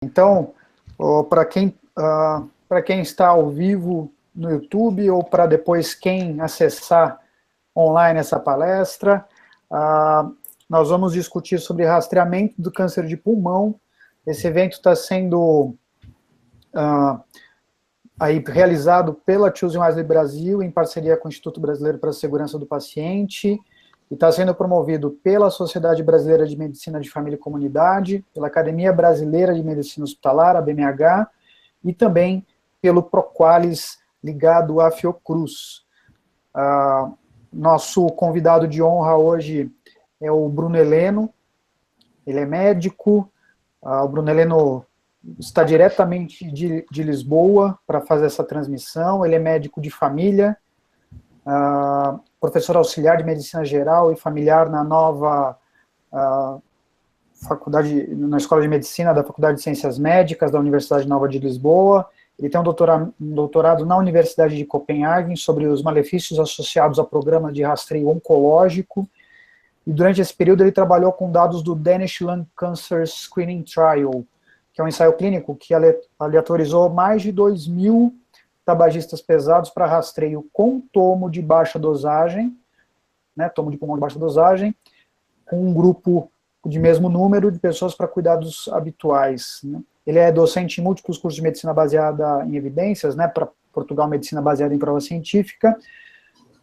Então, para quem está ao vivo no YouTube ou para depois quem acessar online essa palestra, nós vamos discutir sobre rastreamento do câncer de pulmão. Esse evento está sendo aí realizado pela Choosing Wisely Brasil, em parceria com o Instituto Brasileiro para a Segurança do Paciente, e está sendo promovido pela Sociedade Brasileira de Medicina de Família e Comunidade, pela Academia Brasileira de Medicina Hospitalar, a BMH, e também pelo Proqualis, ligado à Fiocruz. Nosso convidado de honra hoje é o Bruno Heleno. Ele é médico. O Bruno Heleno está diretamente de Lisboa para fazer essa transmissão. Ele é médico de família, professor auxiliar de Medicina Geral e Familiar na nova faculdade, na Escola de Medicina da Faculdade de Ciências Médicas da Universidade Nova de Lisboa. Ele tem um doutorado na Universidade de Copenhague sobre os malefícios associados a programas de rastreio oncológico, e durante esse período ele trabalhou com dados do Danish Lung Cancer Screening Trial, que é um ensaio clínico que aleatorizou mais de 2.000 tabagistas pesados para rastreio com tomo de baixa dosagem, né, tomo de pulmão de baixa dosagem, com um grupo de mesmo número de pessoas para cuidados habituais, né. Ele é docente em múltiplos cursos de medicina baseada em evidências, né, para Portugal, medicina baseada em prova científica,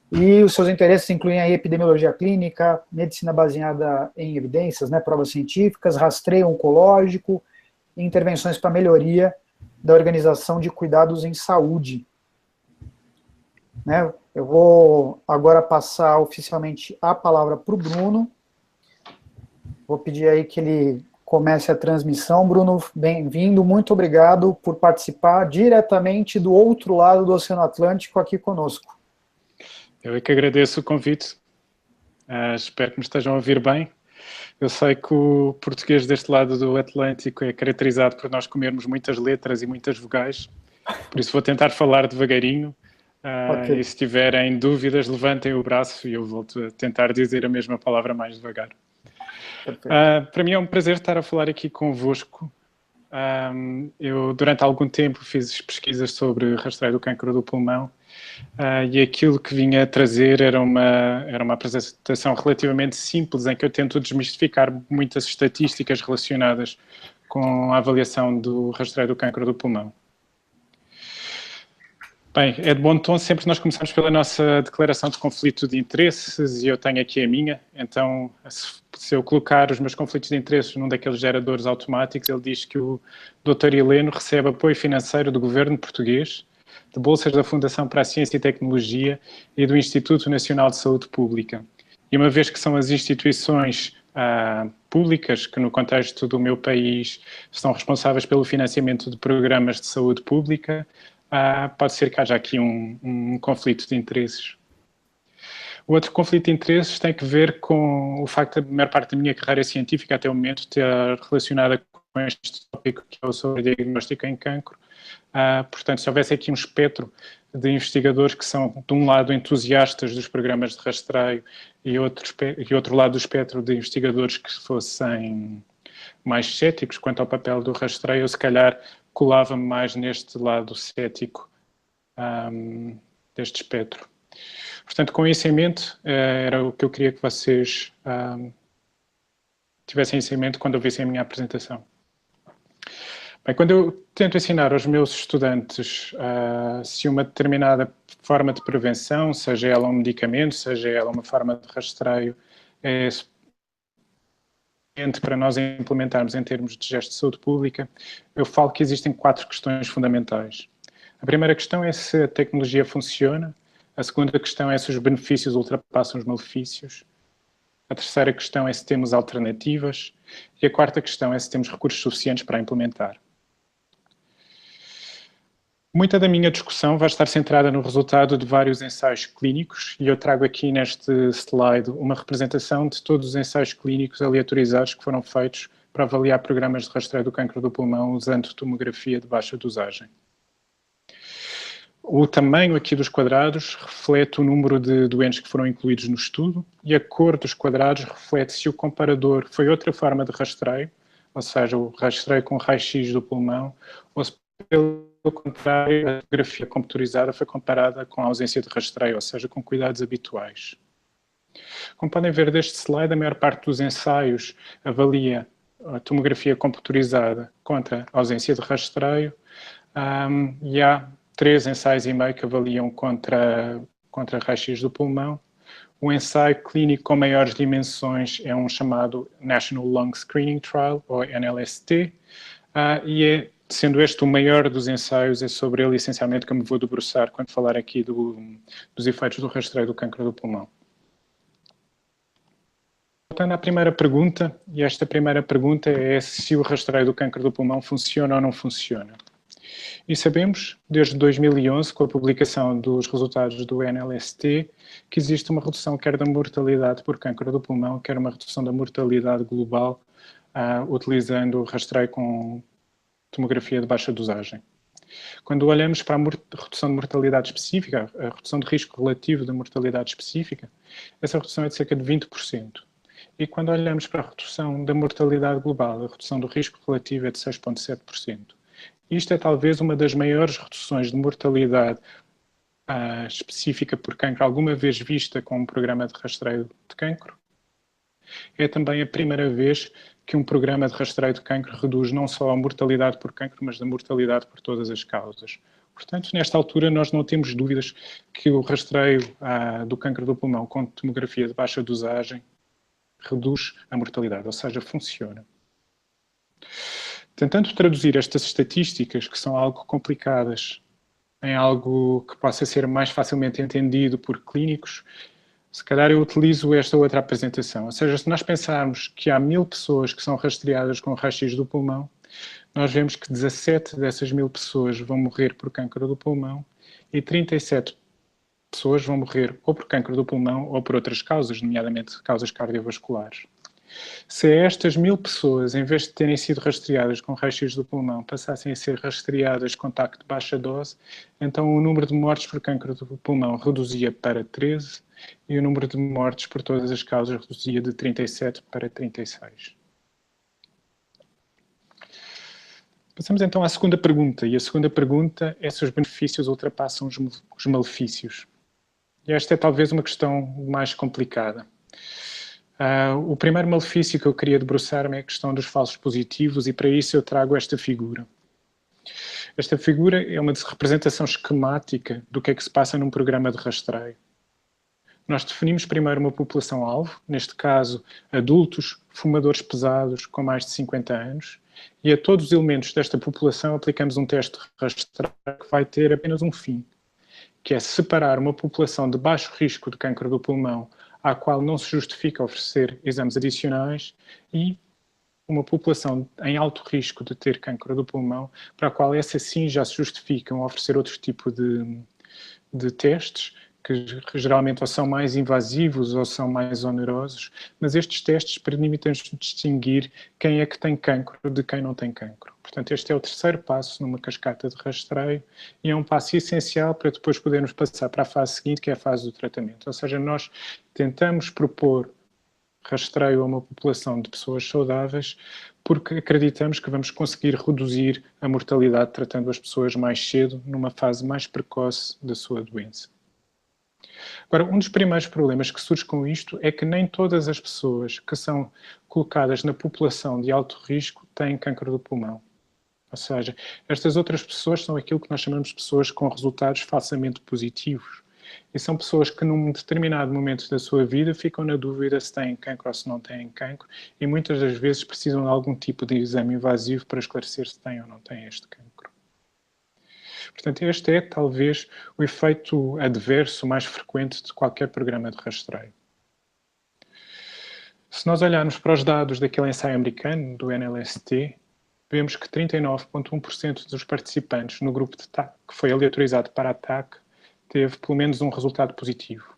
e os seus interesses incluem aí epidemiologia clínica, medicina baseada em evidências, né, provas científicas, rastreio oncológico, e intervenções para melhoria da organização de cuidados em saúde. Né, eu vou agora passar oficialmente a palavra para o Bruno. Vou pedir aí que ele comece a transmissão. Bruno, bem-vindo, muito obrigado por participar diretamente do outro lado do Oceano Atlântico aqui conosco. Eu é que agradeço o convite, espero que me estejam a ouvir bem. Eu sei que o português deste lado do Atlântico é caracterizado por nós comermos muitas letras e muitas vogais, por isso vou tentar falar devagarinho, Okay. E se tiverem dúvidas, levantem o braço e eu volto a tentar dizer a mesma palavra mais devagar. Para mim é um prazer estar a falar aqui convosco. Eu, durante algum tempo, fiz pesquisas sobre rastreio do cancro do pulmão, e aquilo que vinha a trazer era uma apresentação relativamente simples, em que eu tento desmistificar muitas estatísticas relacionadas com a avaliação do rastreio do cancro do pulmão. Bem, é de bom tom sempre nós começamos pela nossa declaração de conflito de interesses, e eu tenho aqui a minha. Então, se eu colocar os meus conflitos de interesses num daqueles geradores automáticos, ele diz que o Dr. Heleno recebe apoio financeiro do governo português, de bolsas da Fundação para a Ciência e Tecnologia e do Instituto Nacional de Saúde Pública. E uma vez que são as instituições públicas que, no contexto do meu país, são responsáveis pelo financiamento de programas de saúde pública, pode ser que haja aqui um conflito de interesses. O outro conflito de interesses tem que ver com o facto da maior parte da minha carreira científica até o momento ter relacionada com este tópico, que é o sobre diagnóstico em cancro. Portanto, se houvesse aqui um espectro de investigadores que são, de um lado, entusiastas dos programas de rastreio e outro lado do espectro de investigadores que fossem mais céticos quanto ao papel do rastreio, eu se calhar colava-me mais neste lado cético deste espectro. Portanto, com isso em mente, era o que eu queria que vocês tivessem isso em mente quando ouvissem a minha apresentação. Bem, quando eu tento ensinar aos meus estudantes se uma determinada forma de prevenção, seja ela um medicamento, seja ela uma forma de rastreio, é para nós implementarmos em termos de gesto de saúde pública, eu falo que existem 4 questões fundamentais. A primeira questão é se a tecnologia funciona, a segunda questão é se os benefícios ultrapassam os malefícios, a terceira questão é se temos alternativas e a quarta questão é se temos recursos suficientes para implementar. Muita da minha discussão vai estar centrada no resultado de vários ensaios clínicos, e eu trago aqui neste slide uma representação de todos os ensaios clínicos aleatorizados que foram feitos para avaliar programas de rastreio do cancro do pulmão usando tomografia de baixa dosagem. O tamanho aqui dos quadrados reflete o número de doentes que foram incluídos no estudo, e a cor dos quadrados reflete se o comparador foi outra forma de rastreio, ou seja, o rastreio com raio-x do pulmão, ou se pelo contrário, a tomografia computadorizada foi comparada com a ausência de rastreio, ou seja, com cuidados habituais. Como podem ver deste slide, a maior parte dos ensaios avalia a tomografia computadorizada contra a ausência de rastreio, e há 3 ensaios e meio que avaliam contra raio-x do pulmão. O ensaio clínico com maiores dimensões é um chamado National Lung Screening Trial, ou NLST, e sendo este o maior dos ensaios, é sobre ele essencialmente que eu me vou debruçar quando falar aqui dos efeitos do rastreio do cancro do pulmão. Voltando à primeira pergunta, e esta primeira pergunta é se o rastreio do cancro do pulmão funciona ou não funciona. E sabemos, desde 2011, com a publicação dos resultados do NLST, que existe uma redução quer da mortalidade por cancro do pulmão, quer uma redução da mortalidade global, utilizando o rastreio com tomografia de baixa dosagem. Quando olhamos para a redução de mortalidade específica, a redução de risco relativo da mortalidade específica, essa redução é de cerca de 20%. E quando olhamos para a redução da mortalidade global, a redução do risco relativo é de 6,7%. Isto é talvez uma das maiores reduções de mortalidade específica por cancro alguma vez vista com um programa de rastreio de cancro. É também a primeira vez que um programa de rastreio de cancro reduz não só a mortalidade por cancro, mas a mortalidade por todas as causas. Portanto, nesta altura, nós não temos dúvidas que o rastreio do cancro do pulmão com tomografia de baixa dosagem reduz a mortalidade, ou seja, funciona. Tentando traduzir estas estatísticas, que são algo complicadas, em algo que possa ser mais facilmente entendido por clínicos, se calhar eu utilizo esta outra apresentação. Ou seja, se nós pensarmos que há 1000 pessoas que são rastreadas com raio-x do pulmão, nós vemos que 17 dessas 1000 pessoas vão morrer por cancro do pulmão e 37 pessoas vão morrer ou por cancro do pulmão ou por outras causas, nomeadamente causas cardiovasculares. Se estas 1000 pessoas, em vez de terem sido rastreadas com raio-x do pulmão, passassem a ser rastreadas com TAC de baixa dose, então o número de mortes por cancro do pulmão reduzia para 13 e o número de mortes por todas as causas reduzia de 37 para 36. Passamos então à segunda pergunta, e a segunda pergunta é se os benefícios ultrapassam os malefícios. E esta é talvez uma questão mais complicada. O primeiro malefício que eu queria debruçar-me é a questão dos falsos positivos, e para isso eu trago esta figura. Esta figura é uma representação esquemática do que é que se passa num programa de rastreio. Nós definimos primeiro uma população-alvo, neste caso adultos, fumadores pesados com mais de 50 anos, e a todos os elementos desta população aplicamos um teste de rastreio que vai ter apenas um fim, que é separar uma população de baixo risco de cancro do pulmão, à qual não se justifica oferecer exames adicionais, e uma população em alto risco de ter cancro do pulmão, para a qual essa sim já se justificam oferecer outro tipo de testes, que geralmente ou são mais invasivos ou são mais onerosos, mas estes testes permitem-nos distinguir quem é que tem cancro de quem não tem cancro. Portanto, este é o terceiro passo numa cascata de rastreio e é um passo essencial para depois podermos passar para a fase seguinte, que é a fase do tratamento. Ou seja, nós tentamos propor rastreio a uma população de pessoas saudáveis porque acreditamos que vamos conseguir reduzir a mortalidade tratando as pessoas mais cedo, numa fase mais precoce da sua doença. Agora, um dos primeiros problemas que surge com isto é que nem todas as pessoas que são colocadas na população de alto risco têm cancro do pulmão. Ou seja, estas outras pessoas são aquilo que nós chamamos de pessoas com resultados falsamente positivos. E são pessoas que num determinado momento da sua vida ficam na dúvida se têm cancro ou se não têm cancro e muitas das vezes precisam de algum tipo de exame invasivo para esclarecer se têm ou não têm este cancro. Portanto, este é talvez o efeito adverso mais frequente de qualquer programa de rastreio. Se nós olharmos para os dados daquele ensaio americano, do NLST, vemos que 39,1% dos participantes no grupo de TAC, que foi aleatorizado para a TAC, teve pelo menos um resultado positivo.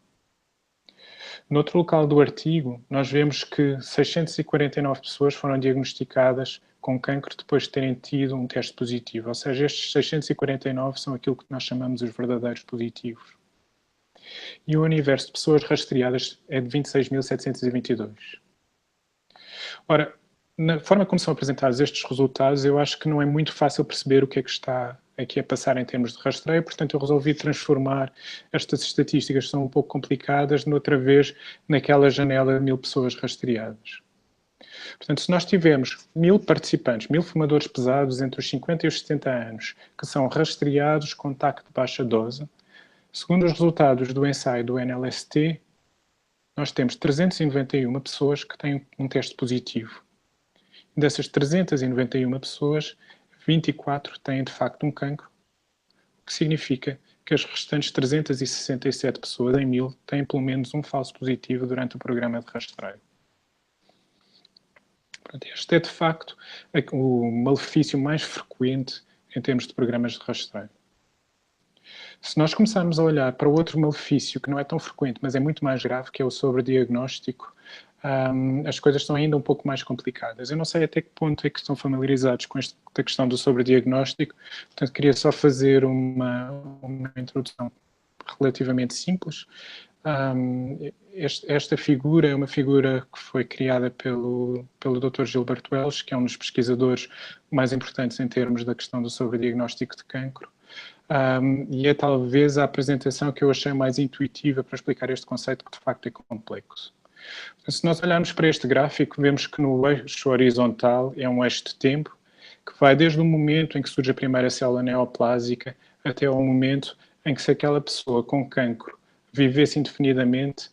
Noutro local do artigo, nós vemos que 649 pessoas foram diagnosticadas com cancro depois de terem tido um teste positivo. Ou seja, estes 649 são aquilo que nós chamamos os verdadeiros positivos. E o universo de pessoas rastreadas é de 26.722. Ora, na forma como são apresentados estes resultados, eu acho que não é muito fácil perceber o que é que está aqui a passar em termos de rastreio, portanto eu resolvi transformar estas estatísticas que são um pouco complicadas, noutra vez, naquela janela de 1000 pessoas rastreadas. Portanto, se nós tivermos 1000 participantes, 1000 fumadores pesados entre os 50 e os 70 anos, que são rastreados com TAC de baixa dose, segundo os resultados do ensaio do NLST, nós temos 391 pessoas que têm um teste positivo. Dessas 391 pessoas, 24 têm de facto um cancro, o que significa que as restantes 367 pessoas em 1000 têm pelo menos um falso positivo durante o programa de rastreio. Este é de facto o malefício mais frequente em termos de programas de rastreio. Se nós começarmos a olhar para outro malefício que não é tão frequente, mas é muito mais grave, que é o sobrediagnóstico, as coisas são ainda um pouco mais complicadas. Eu não sei até que ponto é que estão familiarizados com esta questão do sobrediagnóstico, portanto queria só fazer uma introdução relativamente simples. Esta figura é uma figura que foi criada pelo Dr. Gilberto Welch, que é um dos pesquisadores mais importantes em termos da questão do sobrediagnóstico de cancro. E é talvez a apresentação que eu achei mais intuitiva para explicar este conceito, que de facto é complexo. Se nós olharmos para este gráfico, vemos que no eixo horizontal é um eixo de tempo, que vai desde o momento em que surge a primeira célula neoplásica até ao momento em que, se aquela pessoa com cancro vivesse indefinidamente,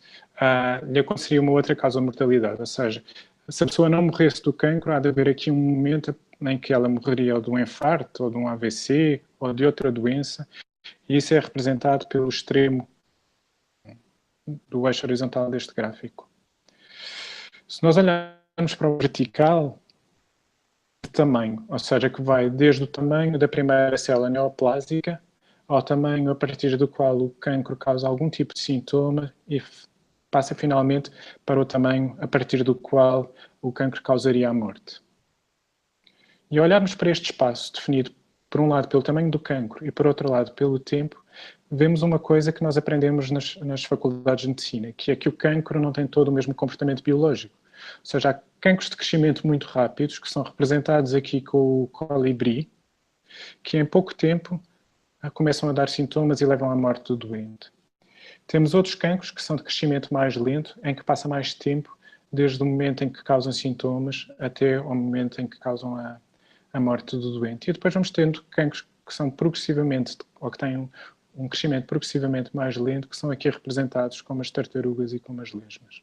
lhe aconteceria uma outra causa de mortalidade. Ou seja, se a pessoa não morresse do cancro, há de haver aqui um momento em que ela morreria ou de um infarto, ou de um AVC, ou de outra doença, e isso é representado pelo extremo do eixo horizontal deste gráfico. Se nós olharmos para o vertical, de tamanho, ou seja, que vai desde o tamanho da primeira célula neoplásica ao tamanho a partir do qual o cancro causa algum tipo de sintoma e passa finalmente para o tamanho a partir do qual o cancro causaria a morte. E olharmos para este espaço definido, por um lado, pelo tamanho do cancro e, por outro lado, pelo tempo, vemos uma coisa que nós aprendemos nas faculdades de medicina, que é que o cancro não tem todo o mesmo comportamento biológico. Ou seja, há cancros de crescimento muito rápidos, que são representados aqui com o colibri, que em pouco tempo começam a dar sintomas e levam à morte do doente. Temos outros cancros que são de crescimento mais lento, em que passa mais tempo, desde o momento em que causam sintomas até ao momento em que causam a morte do doente. E depois vamos tendo cancros que são progressivamente, ou que têm um crescimento progressivamente mais lento, que são aqui representados como as tartarugas e como as lesmas.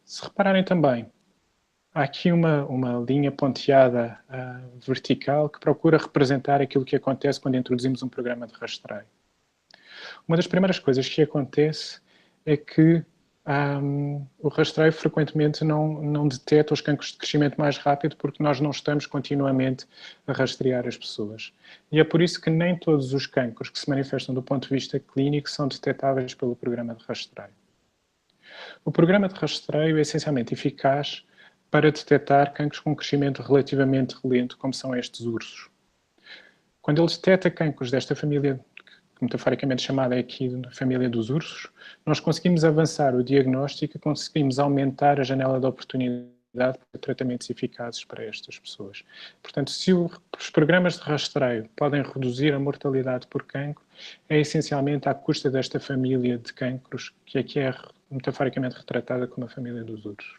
Se repararem também, há aqui uma linha ponteada vertical que procura representar aquilo que acontece quando introduzimos um programa de rastreio. Uma das primeiras coisas que acontece é que o rastreio frequentemente não detecta os cancros de crescimento mais rápido, porque nós não estamos continuamente a rastrear as pessoas. E é por isso que nem todos os cancros que se manifestam do ponto de vista clínico são detectáveis pelo programa de rastreio. O programa de rastreio é essencialmente eficaz para detectar cancros com crescimento relativamente lento, como são estes ursos. Quando ele detecta cancros desta família, que metaforicamente chamada aqui de família dos ursos, nós conseguimos avançar o diagnóstico e conseguimos aumentar a janela de oportunidade para tratamentos eficazes para estas pessoas. Portanto, se os programas de rastreio podem reduzir a mortalidade por cancro, é essencialmente à custa desta família de cancros, que aqui é metaforicamente retratada como a família dos ursos.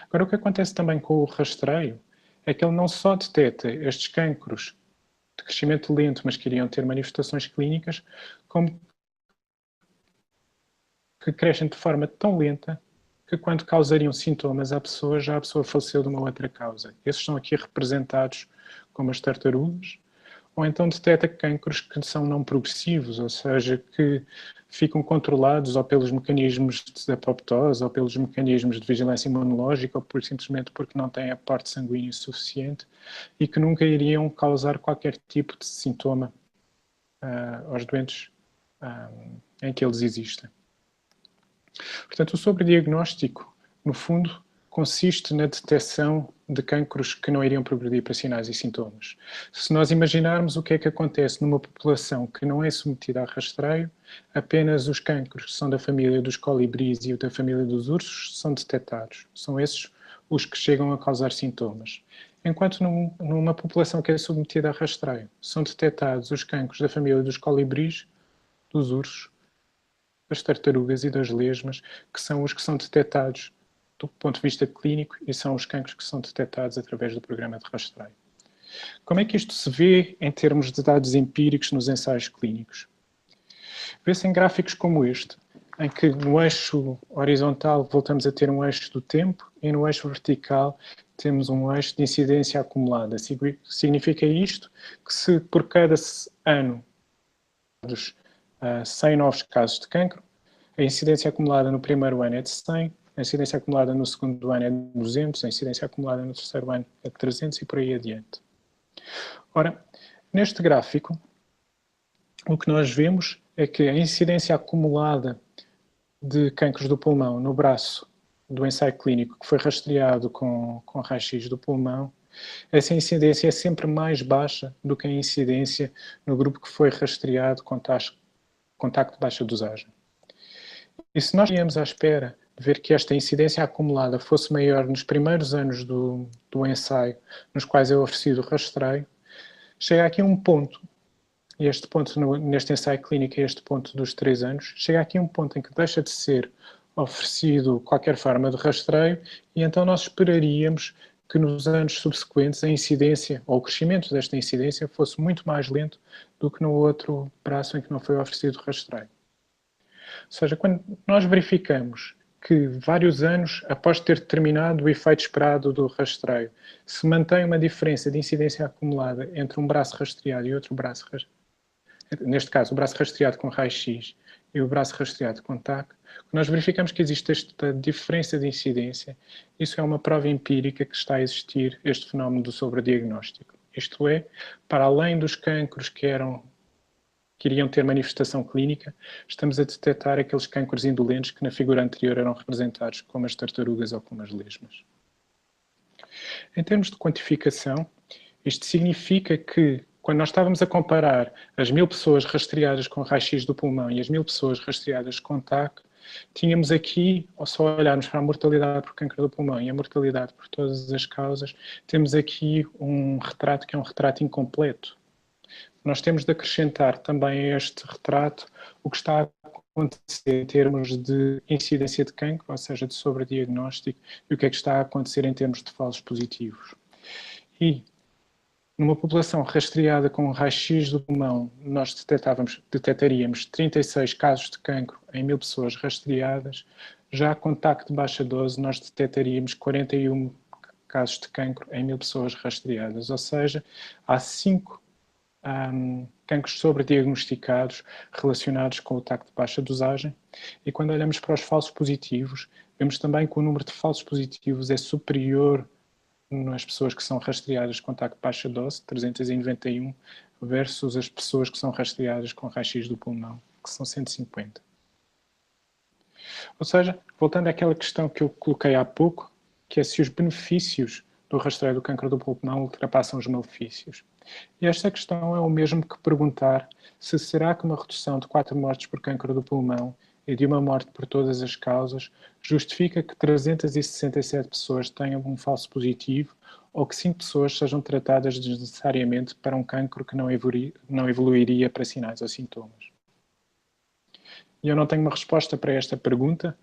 Agora, o que acontece também com o rastreio é que ele não só detecta estes cancros de crescimento lento, mas que iriam ter manifestações clínicas, como que crescem de forma tão lenta que, quando causariam sintomas à pessoa, já a pessoa faleceu de uma outra causa. Esses são aqui representados como as tartarugas, ou então detecta cancros que são não progressivos, ou seja, que ficam controlados ou pelos mecanismos de apoptose, ou pelos mecanismos de vigilância imunológica, ou simplesmente porque não têm aporte sanguíneo suficiente e que nunca iriam causar qualquer tipo de sintoma aos doentes em que eles existem. Portanto, o sobrediagnóstico, no fundo, consiste na detecção de cancros que não iriam progredir para sinais e sintomas. Se nós imaginarmos o que é que acontece numa população que não é submetida a rastreio, apenas os cancros que são da família dos colibris e da família dos ursos são detectados. São esses os que chegam a causar sintomas. Enquanto numa população que é submetida a rastreio, são detectados os cancros da família dos colibris, dos ursos, das tartarugas e das lesmas, que são os que são detectados do ponto de vista clínico e são os cancros que são detectados através do programa de rastreio. Como é que isto se vê em termos de dados empíricos nos ensaios clínicos? Vê-se em gráficos como este, em que no eixo horizontal voltamos a ter um eixo do tempo e no eixo vertical temos um eixo de incidência acumulada. Significa isto que se por cada ano 100 novos casos de cancro, a incidência acumulada no primeiro ano é de 100, a incidência acumulada no segundo ano é de 200, a incidência acumulada no terceiro ano é de 300 e por aí adiante. Ora, neste gráfico, o que nós vemos é que a incidência acumulada de cancros do pulmão no braço do ensaio clínico que foi rastreado com raio-x do pulmão, essa incidência é sempre mais baixa do que a incidência no grupo que foi rastreado com contacto de baixa dosagem. E se nós íamos à espera de ver que esta incidência acumulada fosse maior nos primeiros anos do ensaio, nos quais é oferecido o rastreio, chega aqui um ponto, e este ponto neste ensaio clínico é este ponto dos 3 anos, chega aqui um ponto em que deixa de ser oferecido qualquer forma de rastreio e então nós esperaríamos que nos anos subsequentes a incidência ou o crescimento desta incidência fosse muito mais lento do que no outro braço em que não foi oferecido rastreio. Ou seja, quando nós verificamos que vários anos após ter terminado o efeito esperado do rastreio, se mantém uma diferença de incidência acumulada entre um braço rastreado e outro braço rastreado, neste caso o braço rastreado com raio-x e o braço rastreado com TAC, nós verificamos que existe esta diferença de incidência. Isso é uma prova empírica que está a existir este fenómeno do sobrediagnóstico. Isto é, para além dos cancros que iriam ter manifestação clínica, estamos a detectar aqueles cancros indolentes que na figura anterior eram representados como as tartarugas ou como as lesmas. Em termos de quantificação, isto significa que quando nós estávamos a comparar as 1000 pessoas rastreadas com raio-x do pulmão e as 1000 pessoas rastreadas com TAC, tínhamos aqui, ao só olharmos para a mortalidade por câncer do pulmão e a mortalidade por todas as causas, temos aqui um retrato que é um retrato incompleto. Nós temos de acrescentar também a este retrato o que está a acontecer em termos de incidência de cancro, ou seja, de sobrediagnóstico, e o que é que está a acontecer em termos de falsos positivos. E numa população rastreada com raio-x do pulmão, nós detectaríamos 36 casos de cancro em 1000 pessoas rastreadas. Já com TAC de baixa dose, nós detectaríamos 41 casos de cancro em 1000 pessoas rastreadas. Ou seja, há 5 cancros sobrediagnosticados relacionados com o TAC de baixa dosagem. E quando olhamos para os falsos positivos, vemos também que o número de falsos positivos é superior nas pessoas que são rastreadas com TAC de baixa dose, 391, versus as pessoas que são rastreadas com raio-x do pulmão, que são 150. Ou seja, voltando àquela questão que eu coloquei há pouco, que é se os benefícios do rastreio do cancro do pulmão ultrapassam os malefícios. E esta questão é o mesmo que perguntar se será que uma redução de 4 mortes por cancro do pulmão e de uma morte por todas as causas justifica que 367 pessoas tenham um falso positivo ou que 5 pessoas sejam tratadas desnecessariamente para um cancro que não evoluiria para sinais ou sintomas. E eu não tenho uma resposta para esta pergunta,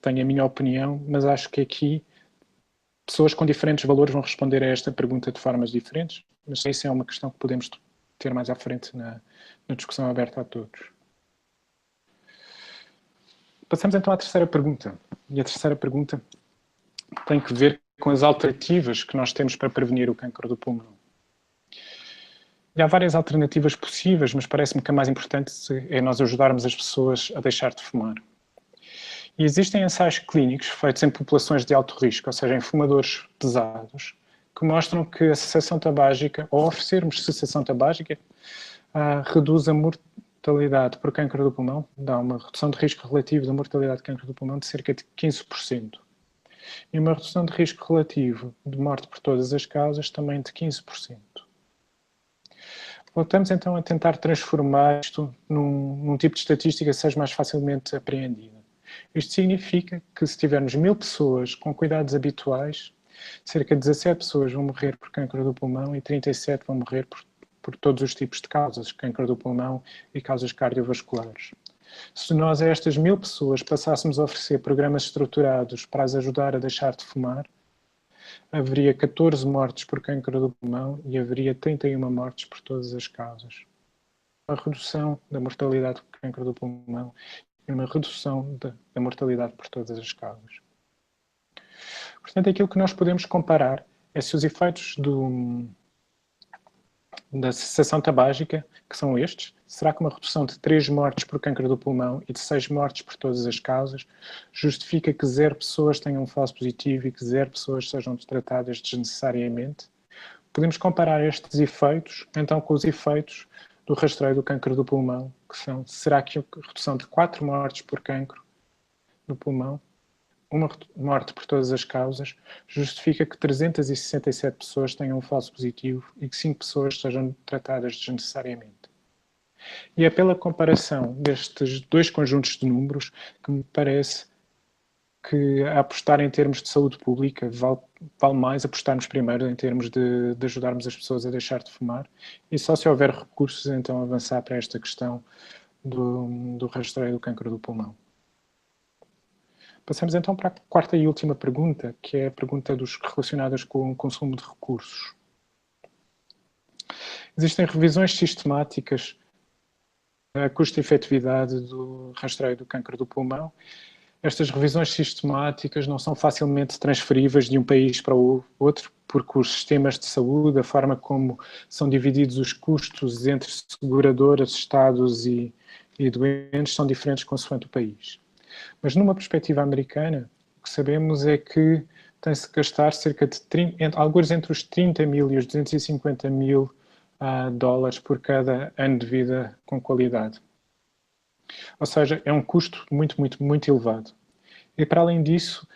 tenho a minha opinião, mas acho que aqui pessoas com diferentes valores vão responder a esta pergunta de formas diferentes, mas isso é uma questão que podemos ter mais à frente na discussão aberta a todos. Passamos então à terceira pergunta. E a terceira pergunta tem que ver com as alternativas que nós temos para prevenir o cancro do pulmão. E há várias alternativas possíveis, mas parece-me que a mais importante é nós ajudarmos as pessoas a deixar de fumar. E existem ensaios clínicos feitos em populações de alto risco, ou seja, em fumadores pesados, que mostram que a cessação tabágica, ou oferecermos cessação tabágica, reduz a mortalidade por cancro do pulmão, dá uma redução de risco relativo da mortalidade de cancro do pulmão de cerca de 15%. E uma redução de risco relativo de morte por todas as causas também de 15%. Voltamos então a tentar transformar isto num tipo de estatística que seja mais facilmente apreendida. Isto significa que se tivermos 1000 pessoas com cuidados habituais, cerca de 17 pessoas vão morrer por cancro do pulmão e 37 vão morrer por todos os tipos de causas, cancro do pulmão e causas cardiovasculares. Se nós a estas 1000 pessoas passássemos a oferecer programas estruturados para as ajudar a deixar de fumar, haveria 14 mortes por cancro do pulmão e haveria 31 mortes por todas as causas. Uma redução da mortalidade por cancro do pulmão e uma redução da mortalidade por todas as causas. Portanto, aquilo que nós podemos comparar é se os efeitos da cessação tabágica, que são estes, será que uma redução de 3 mortes por cancro do pulmão e de 6 mortes por todas as causas justifica que 0 pessoas tenham um falso positivo e que 0 pessoas sejam tratadas desnecessariamente? Podemos comparar estes efeitos, então, com os efeitos do rastreio do cancro do pulmão, que são, será que a redução de 4 mortes por cancro do pulmão, uma morte por todas as causas, justifica que 367 pessoas tenham um falso positivo e que 5 pessoas sejam tratadas desnecessariamente. E é pela comparação destes dois conjuntos de números que me parece que a apostar em termos de saúde pública vale mais apostarmos primeiro em termos de ajudarmos as pessoas a deixar de fumar e só se houver recursos então avançar para esta questão do rastreio do cancro do pulmão. Passamos então para a quarta e última pergunta, que é a pergunta relacionadas com o consumo de recursos. Existem revisões sistemáticas da custo-efetividade do rastreio do cancro do pulmão. Estas revisões sistemáticas não são facilmente transferíveis de um país para o outro, porque os sistemas de saúde, a forma como são divididos os custos entre seguradoras, estados e doentes são diferentes consoante o país. Mas numa perspectiva americana, o que sabemos é que tem-se que gastar cerca de alguns entre os 30 mil e os 250 mil dólares por cada ano de vida com qualidade. Ou seja, é um custo muito, muito, muito elevado. E para além disso,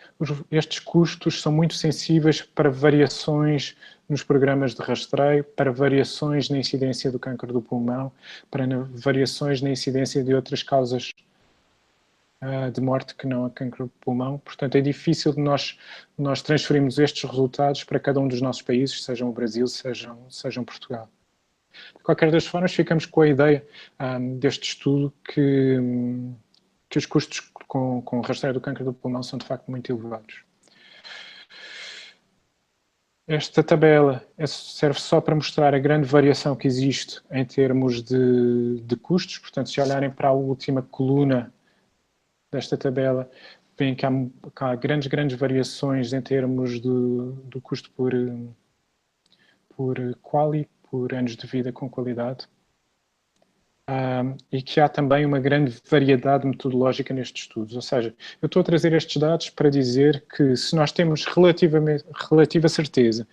estes custos são muito sensíveis para variações nos programas de rastreio, para variações na incidência do cancro do pulmão, para variações na incidência de outras causas de morte que não a cancro do pulmão. Portanto, é difícil de nós transferirmos estes resultados para cada um dos nossos países, sejam o Brasil, sejam Portugal. De qualquer das formas, ficamos com a ideia deste estudo que os custos com o rastreio do cancro do pulmão são de facto muito elevados. Esta tabela serve só para mostrar a grande variação que existe em termos de custos. Portanto, se olharem para a última coluna desta tabela, veem que há grandes variações em termos do custo por quali, por anos de vida com qualidade. E que há também uma grande variedade metodológica nestes estudos. Ou seja, eu estou a trazer estes dados para dizer que se nós temos relativa certeza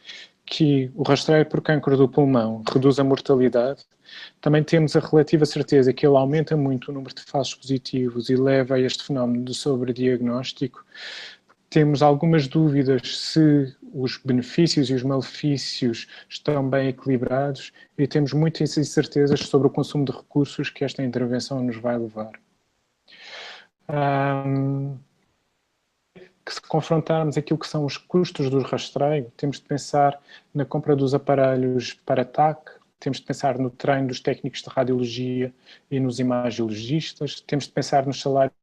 que o rastreio por cancro do pulmão reduz a mortalidade, também temos a relativa certeza que ele aumenta muito o número de falsos positivos e leva a este fenómeno do sobrediagnóstico. Temos algumas dúvidas se os benefícios e os malefícios estão bem equilibrados e temos muitas incertezas sobre o consumo de recursos que esta intervenção nos vai levar. Se confrontarmos aquilo que são os custos do rastreio, temos de pensar na compra dos aparelhos para TAC, temos de pensar no treino dos técnicos de radiologia e nos imagiologistas, temos de pensar nos salários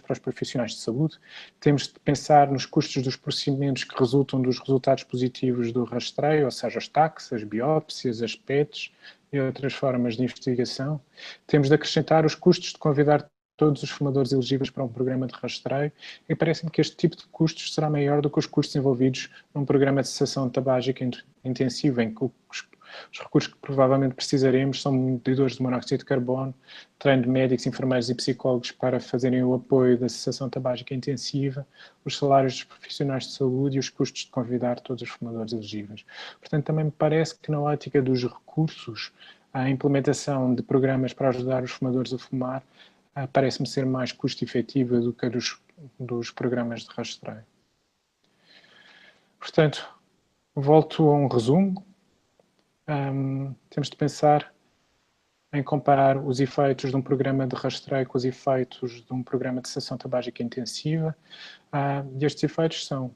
para os profissionais de saúde, temos de pensar nos custos dos procedimentos que resultam dos resultados positivos do rastreio, ou seja, os TACs, as biópsias, as PETs e outras formas de investigação. Temos de acrescentar os custos de convidar todos os fumadores elegíveis para um programa de rastreio e parece-me que este tipo de custos será maior do que os custos envolvidos num programa de cessação tabágica intensiva, em que os recursos que provavelmente precisaremos são medidores de monóxido de carbono, treino de médicos, enfermeiros e psicólogos para fazerem o apoio da cessação tabágica intensiva, os salários dos profissionais de saúde e os custos de convidar todos os fumadores elegíveis. Portanto, também me parece que na ótica dos recursos, a implementação de programas para ajudar os fumadores a fumar parece-me ser mais custo-efetiva do que a dos programas de rastreio. Portanto, volto a um resumo. Temos de pensar em comparar os efeitos de um programa de rastreio com os efeitos de um programa de cessação tabágica intensiva. E estes efeitos são,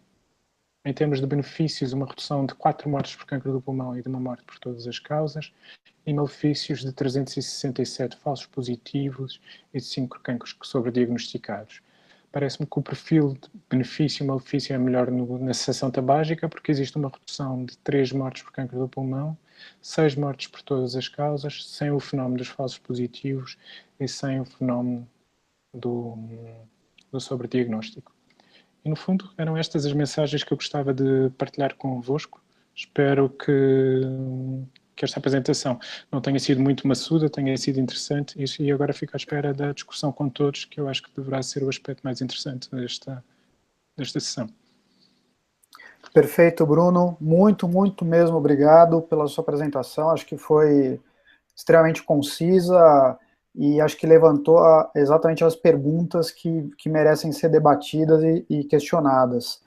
em termos de benefícios, uma redução de 4 mortes por cancro do pulmão e de uma morte por todas as causas, e malefícios de 367 falsos positivos e de 5 cancros sobrediagnosticados. Parece-me que o perfil de benefício e malefício é melhor na cessação tabágica, porque existe uma redução de 3 mortes por cancro do pulmão, 6 mortes por todas as causas, sem o fenómeno dos falsos positivos e sem o fenómeno do sobrediagnóstico. E, no fundo, eram estas as mensagens que eu gostava de partilhar convosco. Espero que esta apresentação não tenha sido muito maçuda, tenha sido interessante, e agora fico à espera da discussão com todos, que eu acho que deverá ser o aspecto mais interessante desta sessão. Perfeito, Bruno. Muito, muito mesmo obrigado pela sua apresentação. Acho que foi extremamente concisa e acho que levantou exatamente as perguntas que merecem ser debatidas e questionadas.